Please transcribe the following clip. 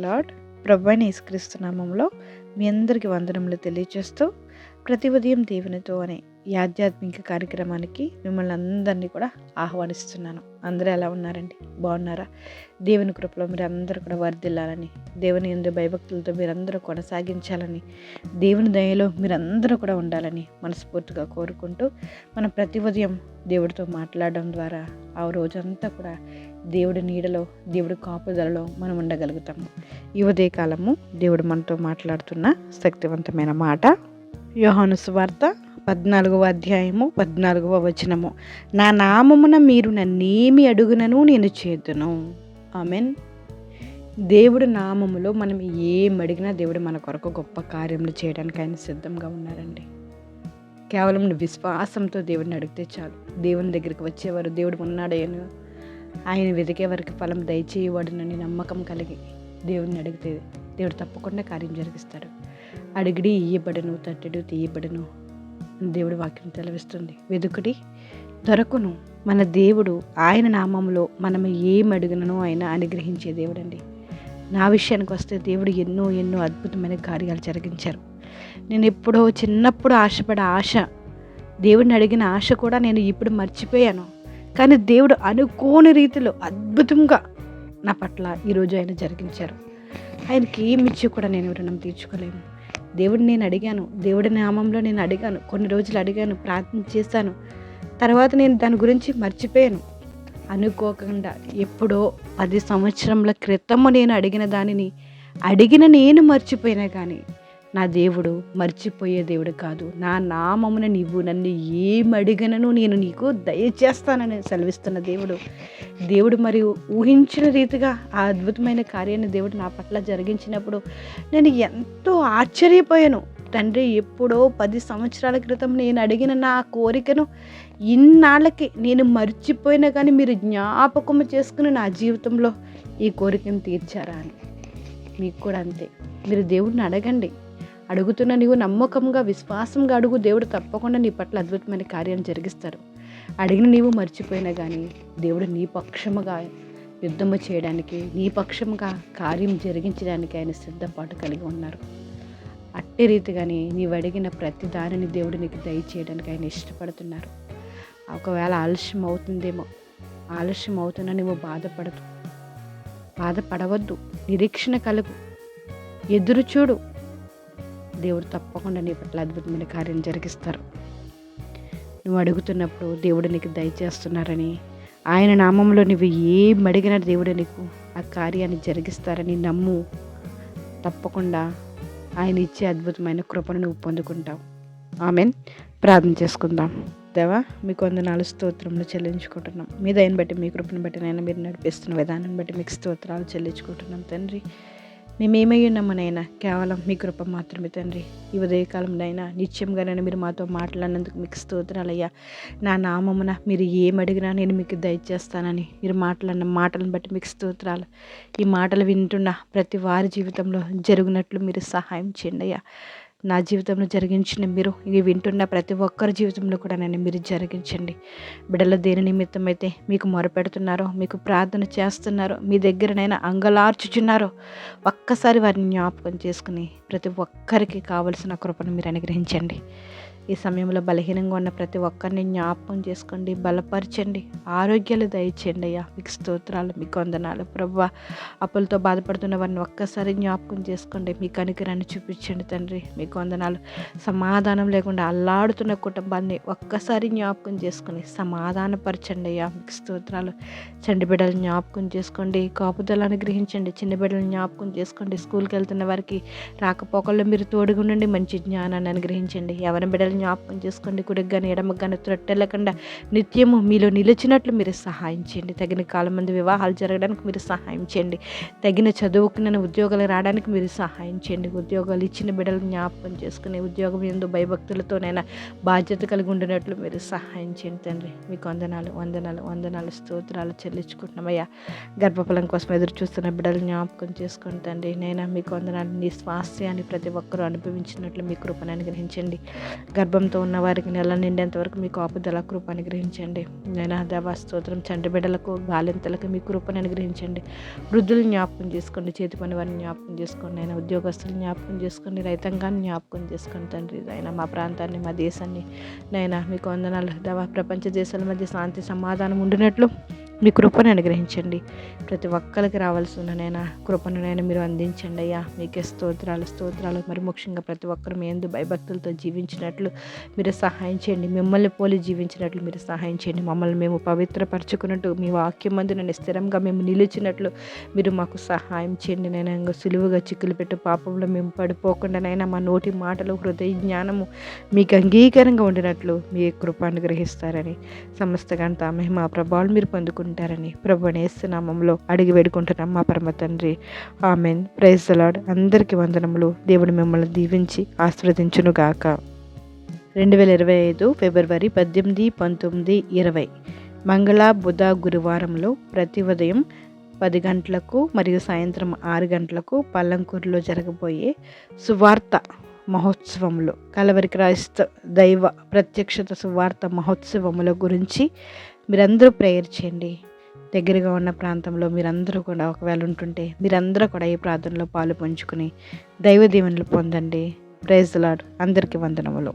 Lord. ప్రభువైన యేసుక్రీస్తు నామములో మీ అందరికీ వందనములు తెలియజేస్తూ ప్రతి ఉదయం దేవునితో అనే ఈ ఆధ్యాత్మిక కార్యక్రమానికి మిమ్మల్ని అందరినీ కూడా ఆహ్వానిస్తున్నాను. అందరూ ఎలా ఉన్నారండి? బాగున్నారా? దేవుని కృపలో మీరు అందరూ కూడా వర్ధిల్లాలని, దేవుని యందు భయభక్తులతో మీరందరూ కొనసాగించాలని, దేవుని దయలో మీరందరూ కూడా ఉండాలని మనస్ఫూర్తిగా కోరుకుంటూ మనం ప్రతి ఉదయం దేవుడితో మాట్లాడడం ద్వారా ఆ రోజంతా కూడా దేవుడి నీడలో, దేవుడి కాపుదలలో మనం ఉండగలుగుతాము. ఈ ఉదయకాలము దేవుడు మనతో మాట్లాడుతున్న శక్తివంతమైన మాట యోహాను సువార్త 14వ అధ్యాయము 14వ వచనము. నా నామమున మీరు నన్నేమి అడుగునను నేను చేతును. ఆమెన్. దేవుడి నామములో మనం ఏం అడిగినా దేవుడు మన కొరకు గొప్ప కార్యములు చేయడానికి ఆయన సిద్ధంగా ఉన్నారండి. కేవలం విశ్వాసంతో దేవుడిని అడిగితే చాలు. దేవుని దగ్గరికి వచ్చేవారు దేవుడు ఉన్నాడని, ఆయన వెతికే వారికి ఫలం దయచేయవాడునని నమ్మకం కలిగి దేవుడిని అడిగితే దేవుడు తప్పకుండా కార్యం జరిగిస్తాడు. అడిగిడి ఇయ్యబడును, తట్టెడు తీయబడును దేవుడి వాక్యం తెలవిస్తుంది. వెదుకుడి దొరకును. మన దేవుడు ఆయన నామంలో మనం ఏం అడిగిననో ఆయన అనుగ్రహించే దేవుడండి. నా విషయానికి వస్తే దేవుడు ఎన్నో ఎన్నో అద్భుతమైన కార్యాలు జరిగించారు. నేను ఎప్పుడో చిన్నప్పుడు ఆశపడే ఆశ, దేవుడిని అడిగిన ఆశ కూడా నేను ఇప్పుడు మర్చిపోయాను. కానీ దేవుడు అనుకోని రీతిలో అద్భుతంగా నా పట్ల ఈరోజు ఆయన జరిగించారు. ఆయనకి ఏమిచ్చి కూడా నేను రుణం తీర్చుకోలేను. దేవుడిని నేను అడిగాను, దేవుడి నామంలో నేను అడిగాను, కొన్ని రోజులు అడిగాను, ప్రార్థన చేశాను. తర్వాత నేను దాని గురించి మర్చిపోయాను. అనుకోకుండా ఎప్పుడో 10 సంవత్సరముల క్రితము నేను అడిగిన దానిని నేను మర్చిపోయినా కానీ నా దేవుడు మర్చిపోయే దేవుడు కాదు. నా నామమున నీవు నన్ను ఏం అడిగినను నేను నీకు దయచేస్తానని సెలవిస్తున్న దేవుడు మరియు ఊహించిన రీతిగా ఆ అద్భుతమైన కార్యాన్ని దేవుడు నా పట్ల జరిగించినప్పుడు నేను ఎంతో ఆశ్చర్యపోయాను. తండ్రి, ఎప్పుడో 10 సంవత్సరాల క్రితం నేను అడిగిన నా కోరికను ఇన్నాళ్ళకి నేను మర్చిపోయినా కానీ మీరు జ్ఞాపకము చేసుకుని నా జీవితంలో ఈ కోరికను తీర్చారా అని. మీకు కూడా అంతే. మీరు దేవుడిని అడగండి. అడుగుతున్న నీవు నమ్మకంగా విశ్వాసంగా అడుగు. దేవుడు తప్పకుండా నీ పట్ల అద్భుతమైన కార్యాన్ని జరిగిస్తారు. అడిగిన నీవు మర్చిపోయినా కానీ దేవుడు నీ పక్షముగా యుద్ధము చేయడానికి, నీ పక్షముగా కార్యం జరిగించడానికి ఆయన సిద్ధపాటు కలిగి ఉన్నారు. అట్టి రీతిగానే నీవు అడిగిన ప్రతి దానిని దేవుడు నీకు దయచేయడానికి ఆయన ఇష్టపడుతున్నారు. ఒకవేళ ఆలస్యం అవుతుందేమో, ఆలస్యం అవుతున్నా నువ్వు బాధపడవద్దు. నిరీక్షణ కలుగు, ఎదురు చూడు. దేవుడు తప్పకుండా నీ పట్ల అద్భుతమైన కార్యం జరిగిస్తారు. నువ్వు అడుగుతున్నప్పుడు దేవుడు నీకు దయచేస్తున్నారని, ఆయన నామంలో నువ్వు ఏం అడిగినా దేవుడు నీకు ఆ కార్యాన్ని జరిగిస్తారని నమ్ము. తప్పకుండా ఆయన ఇచ్చే అద్భుతమైన కృపను నువ్వు పొందుకుంటావు. ఆమెన్. ప్రార్థన చేసుకుందాం. దేవా, మీకు వందనాలు స్తోత్రములు చెల్లించుకుంటున్నాం. మీ దయని బట్టి, మీ కృపను బట్టి నైనా మీరు నడిపిస్తున్న విధానం బట్టి మీకు స్తోత్రాలు చెల్లించుకుంటున్నాం తండ్రి. మేమేమై ఉన్నామనైనా కేవలం మీ కృప మాత్రమే తండ్రి. ఈ ఉదయకాలంలో నిత్యంగానైనా మీరు మాతో మాట్లాడినందుకు మీకు స్తోత్రాలయ్యా. నా నామమున మీరు ఏమడిగినా నేను మీకు దయచేస్తానని మీరు మాట్లాడిన మాటలను బట్టి మీకు స్తోత్రాలు. ఈ మాటలు వింటున్న ప్రతి వారి జీవితంలో జరుగునట్లు మీరు సహాయం చేయండి అయ్యా. నా జీవితంలో జరిగించిన మీరు ఇవి వింటున్న ప్రతి ఒక్కరి జీవితంలో కూడా నన్ను మీరు జరిగించండి. బిడ్డలు దేని నిమిత్తం అయితే మీకు మొరపెడుతున్నారో, మీకు ప్రార్థన చేస్తున్నారో, మీ దగ్గరనైనా అంగలార్చుచున్నారో ఒక్కసారి వారిని జ్ఞాపకం చేసుకుని ప్రతి ఒక్కరికి కావలసిన కృపను మీరు అనుగ్రహించండి. ఈ సమయంలో బలహీనంగా ఉన్న ప్రతి ఒక్కరిని జ్ఞాపకం చేసుకోండి, బలపరచండి, ఆరోగ్యాలు దయచేయండి అయ్యా. మీకు స్తోత్రాలు, మీకు వందనాలు ప్రభువా. అప్పులతో బాధపడుతున్న వారిని ఒక్కసారి జ్ఞాపకం చేసుకోండి, మీ కనికరాన్ని చూపించండి తండ్రి. మీకు వందనాలు. సమాధానం లేకుండా అల్లాడుతున్న కుటుంబాన్ని ఒక్కసారి జ్ఞాపకం చేసుకుని సమాధానపరచండి అయ్యా. మీకు స్తోత్రాలు. చంటి బిడ్డలు జ్ఞాపకం చేసుకోండి, కాపుదలు అనుగ్రహించండి. చిన్న బిడ్డలు జ్ఞాపకం చేసుకోండి. స్కూల్కి వెళ్తున్న వారికి రాకపోకల్లో మీరు తోడుగా ఉండండి, మంచి జ్ఞానాన్ని అనుగ్రహించండి. ఎవరి బిడ్డలు జ్ఞాపకం చేసుకోండి. కుడికి కానీ ఎడమకు కానీ త్రొట్టెళ్ళకుండా నిత్యము మీలో నిలిచినట్లు మీరు సహాయం చేయండి. తగిన కాలం మంది వివాహాలు జరగడానికి మీరు సహాయం చేయండి. తగిన చదువుకున్న ఉద్యోగాలు రావడానికి మీరు సహాయం చేయండి. ఉద్యోగాలు ఇచ్చిన బిడ్డలు జ్ఞాపకం చేసుకుని ఉద్యోగం ఎందు భయభక్తులతోనైనా బాధ్యత కలిగి ఉండినట్లు మీరు సహాయం చేయండి తండ్రి. మీకు వందనాలు స్తోత్రాలు చెల్లించుకుంటున్నామయ్యా. గర్భఫలం కోసం ఎదురు చూస్తున్న బిడ్డలు జ్ఞాపకం చేసుకోండి తండ్రి. నైనా మీకు వందనాలు. నీ స్వాస్థ్యాన్ని ప్రతి ఒక్కరూ అనుభవించినట్లు మీ కృపను అనుగ్రహించండి. గర్భంతో ఉన్న వారికి నెల నిండేంత వరకు మీ కాపుదల కృప అనుగ్రహించండి. నేను దేవా స్తోత్రం. చంటి బిడ్డలకు బాలింతలకు మీ కృపను అనుగ్రహించండి. వృద్ధులు జ్ఞాపకం చేసుకోండి, చేతి పని వారిని జ్ఞాపకం చేసుకోండి, ఆయన ఉద్యోగస్తులు జ్ఞాపకం చేసుకోండి, రైతాంగాన్ని జ్ఞాపకం చేసుకోండి తండ్రి. ఆయన మా ప్రాంతాన్ని, మా దేశాన్ని నైనా మీకు వందనాలు దేవా. ప్రపంచ దేశాల మధ్య శాంతి సమాధానం ఉండినట్లు మీ కృపను అనుగ్రహించండి. ప్రతి ఒక్కరికి రావాల్సిన నైనా కృపను నైనా మీరు అందించండి అయ్యా. మీకే స్తోత్రాలు. మరి ముఖ్యంగా ప్రతి ఒక్కరు మీ యందు భయభక్తులతో జీవించినట్లు మీరు సహాయం చేయండి. మిమ్మల్ని పోలి జీవించినట్లు మీరు సహాయం చేయండి. మమ్మల్ని మేము పవిత్రపరచుకున్నట్టు మీ వాక్యం మందు నన్ను స్థిరంగా మేము నిలిచినట్లు మీరు మాకు సహాయం చేయండి. నైనా ఇంకా సులువుగా చిక్కులు పెట్టు పాపంలో మేము పడిపోకుండా నైనా మా నోటి మాటలు, హృదయ జ్ఞానము మీకు అంగీకారంగా ఉండినట్లు మీ కృప అనుగ్రహిస్తారని, సమస్త ఘనత మహిమ ప్రభావాలు మీరు పొందుకుంటారని ప్రభు యేసు నామములో అడిగి వేడుకుంటున్నాం మా పరమ తండ్రి. ఆమెన్. Praise the lord. అందరికీ వందనములు. దేవుడు మిమ్మల్ని దీవించి ఆశీర్వదించునుగాక. 2025 ఫిబ్రవరి 18, 19, 20 మంగళ, బుధ, గురువారంలో ప్రతి ఉదయం 10 గంటలకు మరియు సాయంత్రం 6 గంటలకు పల్లంకూరులో జరగబోయే సువార్త మహోత్సవంలో, కలవరి క్రైస్త దైవ ప్రత్యక్షత సువార్త మహోత్సవముల గురించి మీరందరూ ప్రేయర్ చేయండి. దగ్గరగా ఉన్న ప్రాంతంలో మీరందరూ కూడా ఒకవేళ ఉంటుంటే మీరందరూ కూడా ఈ ప్రార్థనలో పాలు పంచుకుని దైవ దీవెనలు పొందండి. Praise the lord. అందరికీ వందనములు.